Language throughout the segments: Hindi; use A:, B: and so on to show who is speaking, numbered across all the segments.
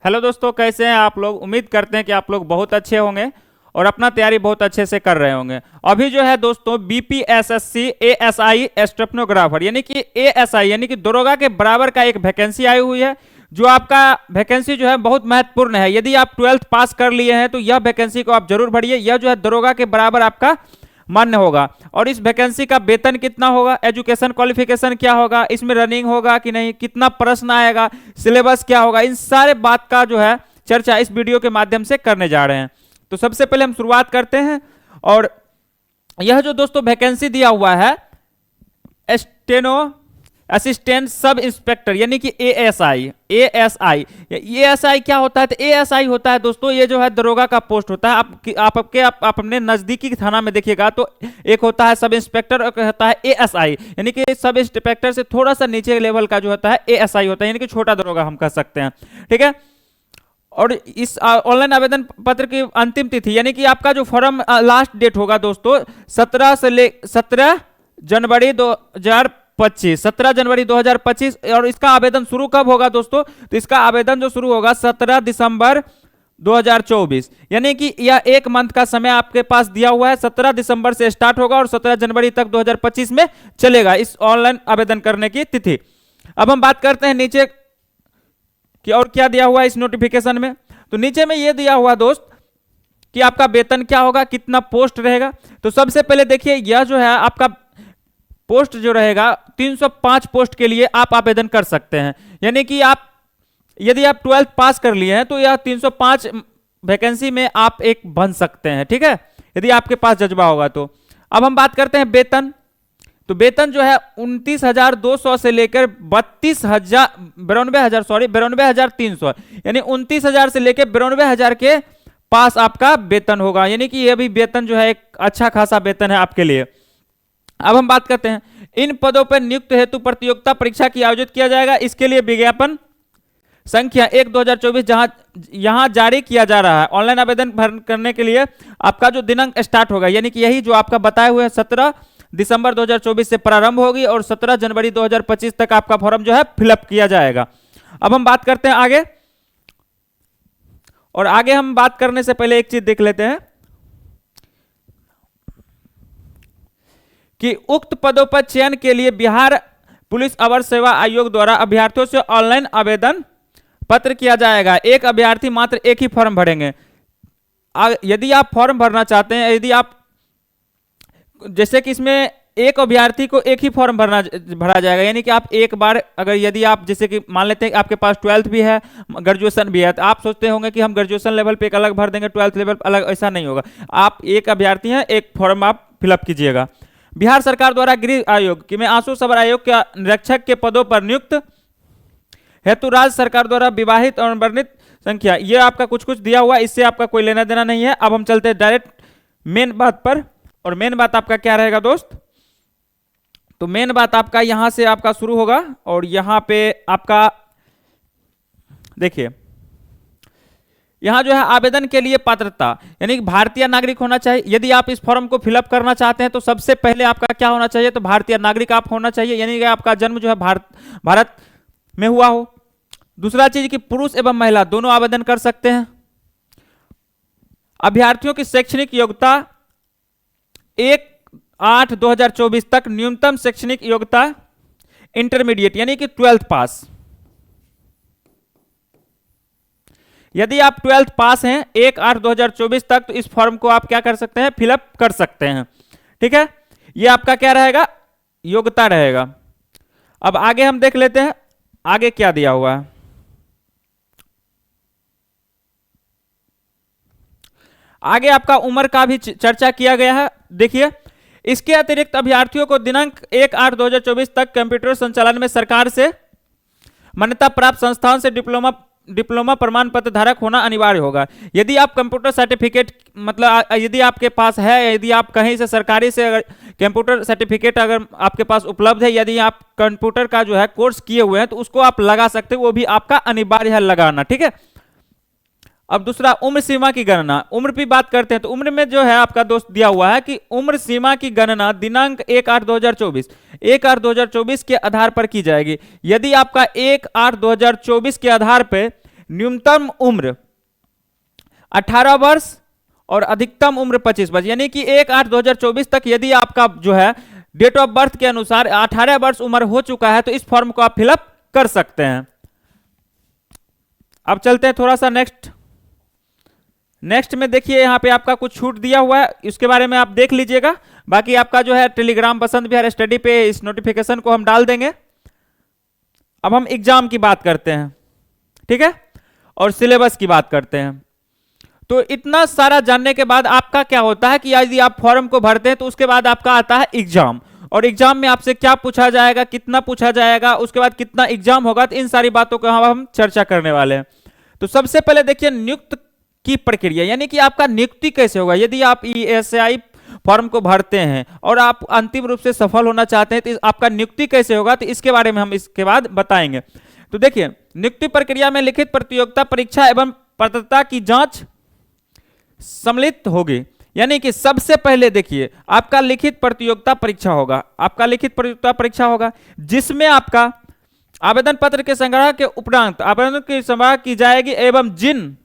A: हेलो दोस्तों, कैसे हैं आप लोग। उम्मीद करते हैं कि आप लोग बहुत अच्छे होंगे और अपना तैयारी बहुत अच्छे से कर रहे होंगे। अभी जो है दोस्तों बीपीएसएससी एएसआई स्टेपनोग्राफर यानी कि एएसआई यानी कि दरोगा के बराबर का एक वैकेंसी आई हुई है। जो आपका वैकेंसी जो है बहुत महत्वपूर्ण है। यदि आप 12th पास कर लिए हैं तो यह वैकेंसी को आप जरूर भरिए। यह जो है दरोगा के बराबर आपका मान्य होगा। और इस वैकेंसी का वेतन कितना होगा, एजुकेशन क्वालिफिकेशन क्या होगा, इसमें रनिंग होगा कि नहीं, कितना प्रश्न आएगा, सिलेबस क्या होगा, इन सारे बात का जो है चर्चा इस वीडियो के माध्यम से करने जा रहे हैं। तो सबसे पहले हम शुरुआत करते हैं। और यह जो दोस्तों वैकेंसी दिया हुआ है स्टेनो असिस्टेंट सब इंस्पेक्टर यानी कि एएसआई। एएसआई क्या होता है? तो एएसआई होता है दोस्तों, ये जो है दरोगा का पोस्ट होता है। आप अपने नजदीकी थाना में देखिएगा तो एक होता है सब इंस्पेक्टर और होता है एएसआई यानी कि सब इंस्पेक्टर से थोड़ा सा नीचे लेवल का जो होता है एएसआई होता है यानी कि छोटा दरोगा हम कह सकते हैं। ठीक है। और इस ऑनलाइन आवेदन पत्र की अंतिम तिथि यानी कि आपका जो फॉर्म लास्ट डेट होगा दोस्तों 17 जनवरी 2025, 17 जनवरी 2025। और इसका आवेदन शुरू कब होगा दोस्तों? तो इसका आवेदन जो शुरू होगा 17 दिसंबर 2024 यानी कि यह एक मंथ का समय आपके पास दिया हुआ है। 17 दिसंबर से स्टार्ट होगा और 17 जनवरी तक 2025 में चलेगा इस ऑनलाइन आवेदन करने की तिथि। अब हम बात करते हैं नीचे कि और क्या दिया हुआ है इस नोटिफिकेशन में। तो नीचे में यह दिया हुआ दोस्त कि आपका वेतन क्या होगा, कितना पोस्ट रहेगा। तो सबसे पहले देखिए यह जो है आपका पोस्ट जो रहेगा 305 पोस्ट के लिए आप आवेदन कर सकते हैं। यानी कि आप यदि आप 12th पास कर लिए हैं तो यह 305 वैकेंसी में आप एक बन सकते हैं। ठीक है, यदि आपके पास जज्बा होगा तो। अब हम बात करते हैं वेतन। तो वेतन जो है 29,200 से लेकर 92,300 यानी 29,000 से लेकर 92,000 के पास आपका वेतन होगा। यानी कि यह भी वेतन जो है एक अच्छा खासा वेतन है आपके लिए। अब हम बात करते हैं इन पदों पर नियुक्त हेतु प्रतियोगिता परीक्षा की आयोजित किया जाएगा। इसके लिए विज्ञापन संख्या 1/2024 यहां जारी किया जा रहा है। ऑनलाइन आवेदन करने के लिए आपका जो दिनांक स्टार्ट होगा यानी कि यही जो आपका बताए हुए 17 दिसंबर 2024 से प्रारंभ होगी और 17 जनवरी 2025 तक आपका फॉर्म जो है फिलअप किया जाएगा। अब हम बात करते हैं आगे। और आगे हम बात करने से पहले एक चीज देख लेते हैं कि उक्त पदों पर चयन के लिए बिहार पुलिस अवर सेवा आयोग द्वारा अभ्यर्थियों से ऑनलाइन आवेदन पत्र किया जाएगा। एक अभ्यर्थी मात्र एक ही फॉर्म भरेंगे। यदि आप फॉर्म भरना चाहते हैं, यदि आप जैसे कि इसमें एक अभ्यर्थी को एक ही फॉर्म भरा जाएगा यानी कि आप एक बार अगर यदि आप जैसे कि मान लेते हैं कि आपके पास 12th भी है, ग्रेजुएशन भी है, तो आप सोचते होंगे कि हम ग्रेजुएशन लेवल पे एक अलग भर देंगे, 12th लेवल अलग। ऐसा नहीं होगा। आप एक अभ्यर्थी हैं, एक फॉर्म आप फिलअप कीजिएगा। बिहार सरकार द्वारा गृह आयोग कि में आंसू सबर आयोग के निरीक्षक के पदों पर नियुक्त हेतु राज्य सरकार द्वारा विवाहित और वर्णित संख्या, यह आपका कुछ कुछ दिया हुआ, इससे आपका कोई लेना देना नहीं है। अब हम चलते हैं डायरेक्ट मेन बात पर। और मेन बात आपका क्या रहेगा दोस्त? तो मेन बात आपका यहां से आपका शुरू होगा और यहां पे आपका देखिए यहां जो है आवेदन के लिए पात्रता यानी कि भारतीय नागरिक होना चाहिए। यदि आप इस फॉर्म को फिलअप करना चाहते हैं तो सबसे पहले आपका क्या होना चाहिए? तो भारतीय नागरिक आप होना चाहिए यानी कि आपका जन्म जो है भारत में हुआ हो। दूसरा चीज कि पुरुष एवं महिला दोनों आवेदन कर सकते हैं। अभ्यर्थियों की शैक्षणिक योग्यता 1/8/2024 तक न्यूनतम शैक्षणिक योग्यता इंटरमीडिएट यानी कि 12th पास। यदि आप 12th पास हैं 1/8/2024 तक तो इस फॉर्म को आप क्या कर सकते हैं? फिलअप कर सकते हैं। ठीक है, ये आपका क्या रहेगा? योग्यता रहेगा। अब आगे हम देख लेते हैं आगे क्या दिया हुआ है। आगे आपका उम्र का भी चर्चा किया गया है। देखिए इसके अतिरिक्त अभ्यर्थियों को दिनांक 1/8/2024 तक कंप्यूटर संचालन में सरकार से मान्यता प्राप्त संस्थान से डिप्लोमा प्रमाण पत्र धारक होना अनिवार्य होगा। यदि आप कंप्यूटर सर्टिफिकेट मतलब यदि आपके पास है, यदि आप कहीं से सरकारी से अगर कंप्यूटर सर्टिफिकेट अगर आपके पास उपलब्ध है, यदि आप कंप्यूटर का जो है कोर्स किए हुए हैं तो उसको आप लगा सकते हैं, वो भी आपका अनिवार्य है लगाना। ठीक है। अब दूसरा उम्र सीमा की गणना, उम्र की बात करते हैं तो उम्र में जो है आपका दोस्त दिया हुआ है कि उम्र सीमा की गणना दिनांक 1/8/2024 के आधार पर की जाएगी। यदि आपका 1/8/2024 के आधार पर न्यूनतम उम्र 18 वर्ष और अधिकतम उम्र 25 वर्ष, यानी कि 1/8/2024 तक यदि आपका जो है डेट ऑफ बर्थ के अनुसार 18 वर्ष उम्र हो चुका है तो इस फॉर्म को आप फिलअप कर सकते हैं। अब चलते हैं थोड़ा सा नेक्स्ट में देखिए यहां पे आपका कुछ छूट दिया हुआ है, इसके बारे में आप देख लीजिएगा। बाकी आपका जो है टेलीग्राम बसंत विहार स्टडी पे इस नोटिफिकेशन को हम डाल देंगे। अब हम एग्जाम की बात करते हैं, ठीक है, और सिलेबस की बात करते हैं। तो इतना सारा जानने के बाद आपका क्या होता है कि यदि आप फॉर्म को भरते हैं तो उसके बाद आपका आता है एग्जाम, और एग्जाम में आपसे क्या पूछा जाएगा, कितना पूछा जाएगा, उसके बाद कितना एग्जाम होगा, तो इन सारी बातों को हम चर्चा करने वाले हैं। तो सबसे पहले देखिए नियुक्त की प्रक्रिया, यानी कि आपका नियुक्ति कैसे होगा। यदि आप ESI फॉर्म को भरते हैं और आप अंतिम रूप से सफल होना चाहते हैं तो आपका नियुक्ति कैसे होगा, तो इसके बारे में हम इसके बाद बताएंगे। तो देखिए नियुक्ति प्रक्रिया में लिखित प्रतियोगिता परीक्षा एवं पात्रता की जांच सम्मिलित होगी, यानी कि सबसे पहले देखिए आपका लिखित प्रतियोगिता परीक्षा होगा, आपका लिखित प्रतियोगिता परीक्षा होगा जिसमें आपका आवेदन पत्र के संग्रह के उपरांत आवेदन की संग्रह की जाएगी एवं जिन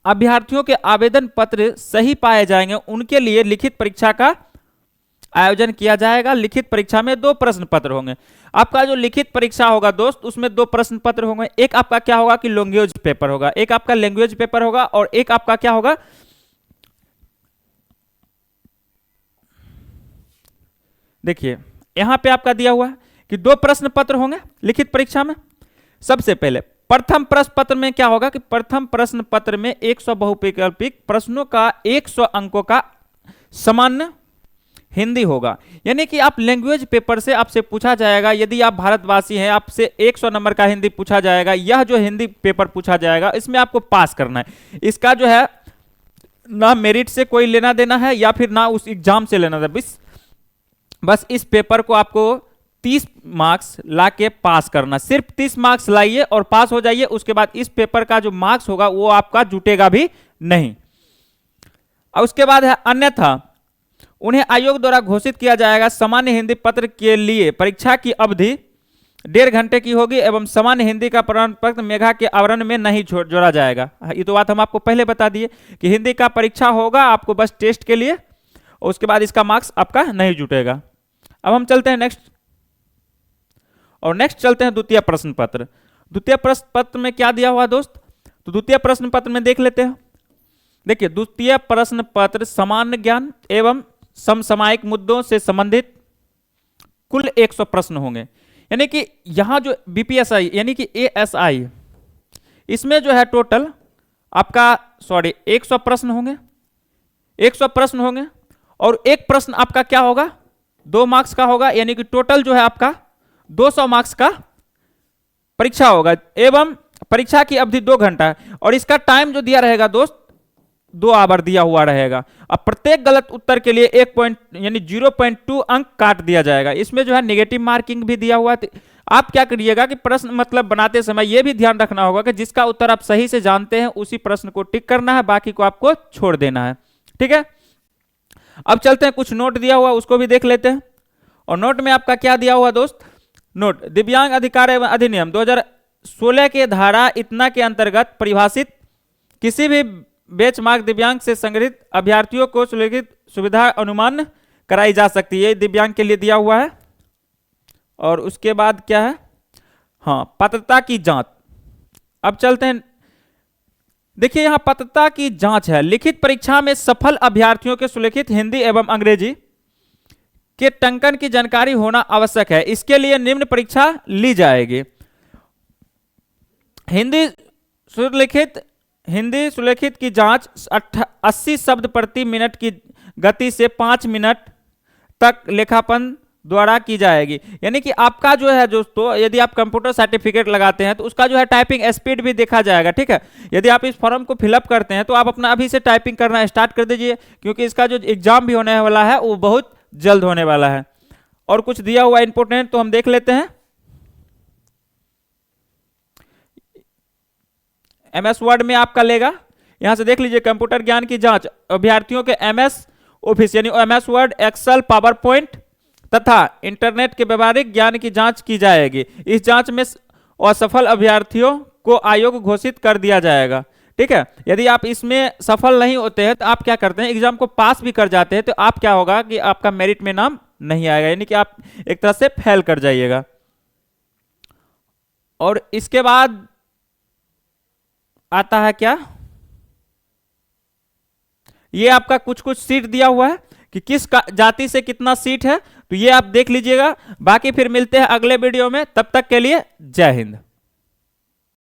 A: अभ्यर्थियों के आवेदन पत्र सही पाए जाएंगे उनके लिए लिखित परीक्षा का आयोजन किया जाएगा। लिखित परीक्षा में 2 प्रश्न पत्र होंगे। आपका जो लिखित परीक्षा होगा दोस्त उसमें 2 प्रश्न पत्र होंगे। एक आपका क्या होगा कि लैंग्वेज पेपर होगा, एक आपका लैंग्वेज पेपर होगा, और एक आपका क्या होगा, देखिए यहां पे आपका दिया हुआ है कि 2 प्रश्न पत्र होंगे लिखित परीक्षा में। सबसे पहले प्रथम प्रश्न पत्र में क्या होगा कि प्रथम प्रश्न पत्र में 100 बहुविकल्पिक प्रश्नों का 100 अंकों का सामान्य हिंदी होगा, यानी कि आप लैंग्वेज पेपर से आपसे पूछा जाएगा, यदि आप भारतवासी हैं आपसे 100 नंबर का हिंदी पूछा जाएगा। यह जो हिंदी पेपर पूछा जाएगा इसमें आपको पास करना है। इसका जो है ना मेरिट से कोई लेना देना है या फिर ना उस एग्जाम से लेना देना, बस इस पेपर को आपको 30 मार्क्स लाके पास करना, सिर्फ 30 मार्क्स लाइए और पास हो जाइए। उसके बाद इस पेपर का जो मार्क्स होगा वो आपका जुटेगा भी नहीं। और उसके बाद है अन्यथा उन्हें आयोग द्वारा घोषित किया जाएगा सामान्य हिंदी पत्र के लिए परीक्षा की अवधि 1.5 घंटे की होगी एवं सामान्य हिंदी का प्रमाण पत्र मेघा के आवरण में नहीं जोड़ा जाएगा। ये तो बात हम आपको पहले बता दिए कि हिंदी का परीक्षा होगा आपको बस टेस्ट के लिए, और उसके बाद इसका मार्क्स आपका नहीं जुटेगा। अब हम चलते हैं नेक्स्ट, और नेक्स्ट चलते हैं द्वितीय प्रश्न पत्र। द्वितीय प्रश्न पत्र में क्या दिया हुआ दोस्त, तो द्वितीय प्रश्न पत्र में देख लेते हैं। देखिए द्वितीय प्रश्न पत्र सामान्य ज्ञान एवं समसामयिक मुद्दों से संबंधित कुल 100 प्रश्न होंगे, यानी कि यहां जो BPSI यानी कि ASI इसमें जो है टोटल आपका 100 प्रश्न होंगे, 100 प्रश्न होंगे, और एक प्रश्न आपका क्या होगा 2 मार्क्स का होगा, यानी कि टोटल जो है आपका 200 मार्क्स का परीक्षा होगा एवं परीक्षा की अवधि 2 घंटा है, और इसका टाइम जो दिया रहेगा दोस्त 2 आवर दिया हुआ रहेगा। अब प्रत्येक गलत उत्तर के लिए 1 पॉइंट यानी 0.2 अंक काट दिया जाएगा। इसमें जो है नेगेटिव मार्किंग भी दिया हुआ है। आप क्या करिएगा कि प्रश्न मतलब बनाते समय यह भी ध्यान रखना होगा कि जिसका उत्तर आप सही से जानते हैं उसी प्रश्न को टिक करना है, बाकी को आपको छोड़ देना है, ठीक है। अब चलते हैं, कुछ नोट दिया हुआ उसको भी देख लेते हैं। और नोट में आपका क्या दिया हुआ दोस्त, नोट दिव्यांग अधिकार एवं अधिनियम 2016 के धारा इतना के अंतर्गत परिभाषित किसी भी बेंचमार्क दिव्यांग से संग्रहित अभ्यर्थियों को सुलक्षित सुविधा अनुमान कराई जा सकती है, दिव्यांग के लिए दिया हुआ है। और उसके बाद क्या है, हाँ पात्रता की जांच। अब चलते हैं, देखिए यहां पात्रता की जांच है, लिखित परीक्षा में सफल अभ्यर्थियों के सुलिखित हिंदी एवं अंग्रेजी के टंकन की जानकारी होना आवश्यक है। इसके लिए निम्न परीक्षा ली जाएगी। हिंदी सुलेखित की जांच 80 शब्द प्रति मिनट की गति से 5 मिनट तक लेखापन द्वारा की जाएगी। यानी कि आपका जो है दोस्तों, यदि आप कंप्यूटर सर्टिफिकेट लगाते हैं तो उसका जो है टाइपिंग स्पीड भी देखा जाएगा, ठीक है। यदि आप इस फॉर्म को फिलअप करते हैं तो आप अपना अभी से टाइपिंग करना स्टार्ट कर दीजिए, क्योंकि इसका जो एग्जाम भी होने वाला है वो बहुत जल्द होने वाला है। और कुछ दिया हुआ इंपोर्टेंट तो हम देख लेते हैं। MS वर्ड में आपका लेगा, यहां से देख लीजिए, कंप्यूटर ज्ञान की जांच अभ्यर्थियों के MS ऑफिस यानी MS word, excel, power point तथा इंटरनेट के व्यवहारिक ज्ञान की जांच की जाएगी। इस जांच में असफल अभ्यर्थियों को अयोग्य घोषित कर दिया जाएगा। ठीक है, यदि आप इसमें सफल नहीं होते हैं तो आप क्या करते हैं, एग्जाम को पास भी कर जाते हैं तो आप क्या होगा कि आपका मेरिट में नाम नहीं आएगा, यानी कि आप एक तरह से फेल कर जाइएगा। और इसके बाद आता है क्या, ये आपका कुछ कुछ सीट दिया हुआ है कि किस जाति से कितना सीट है, तो ये आप देख लीजिएगा। बाकी फिर मिलते हैं अगले वीडियो में, तब तक के लिए जय हिंद।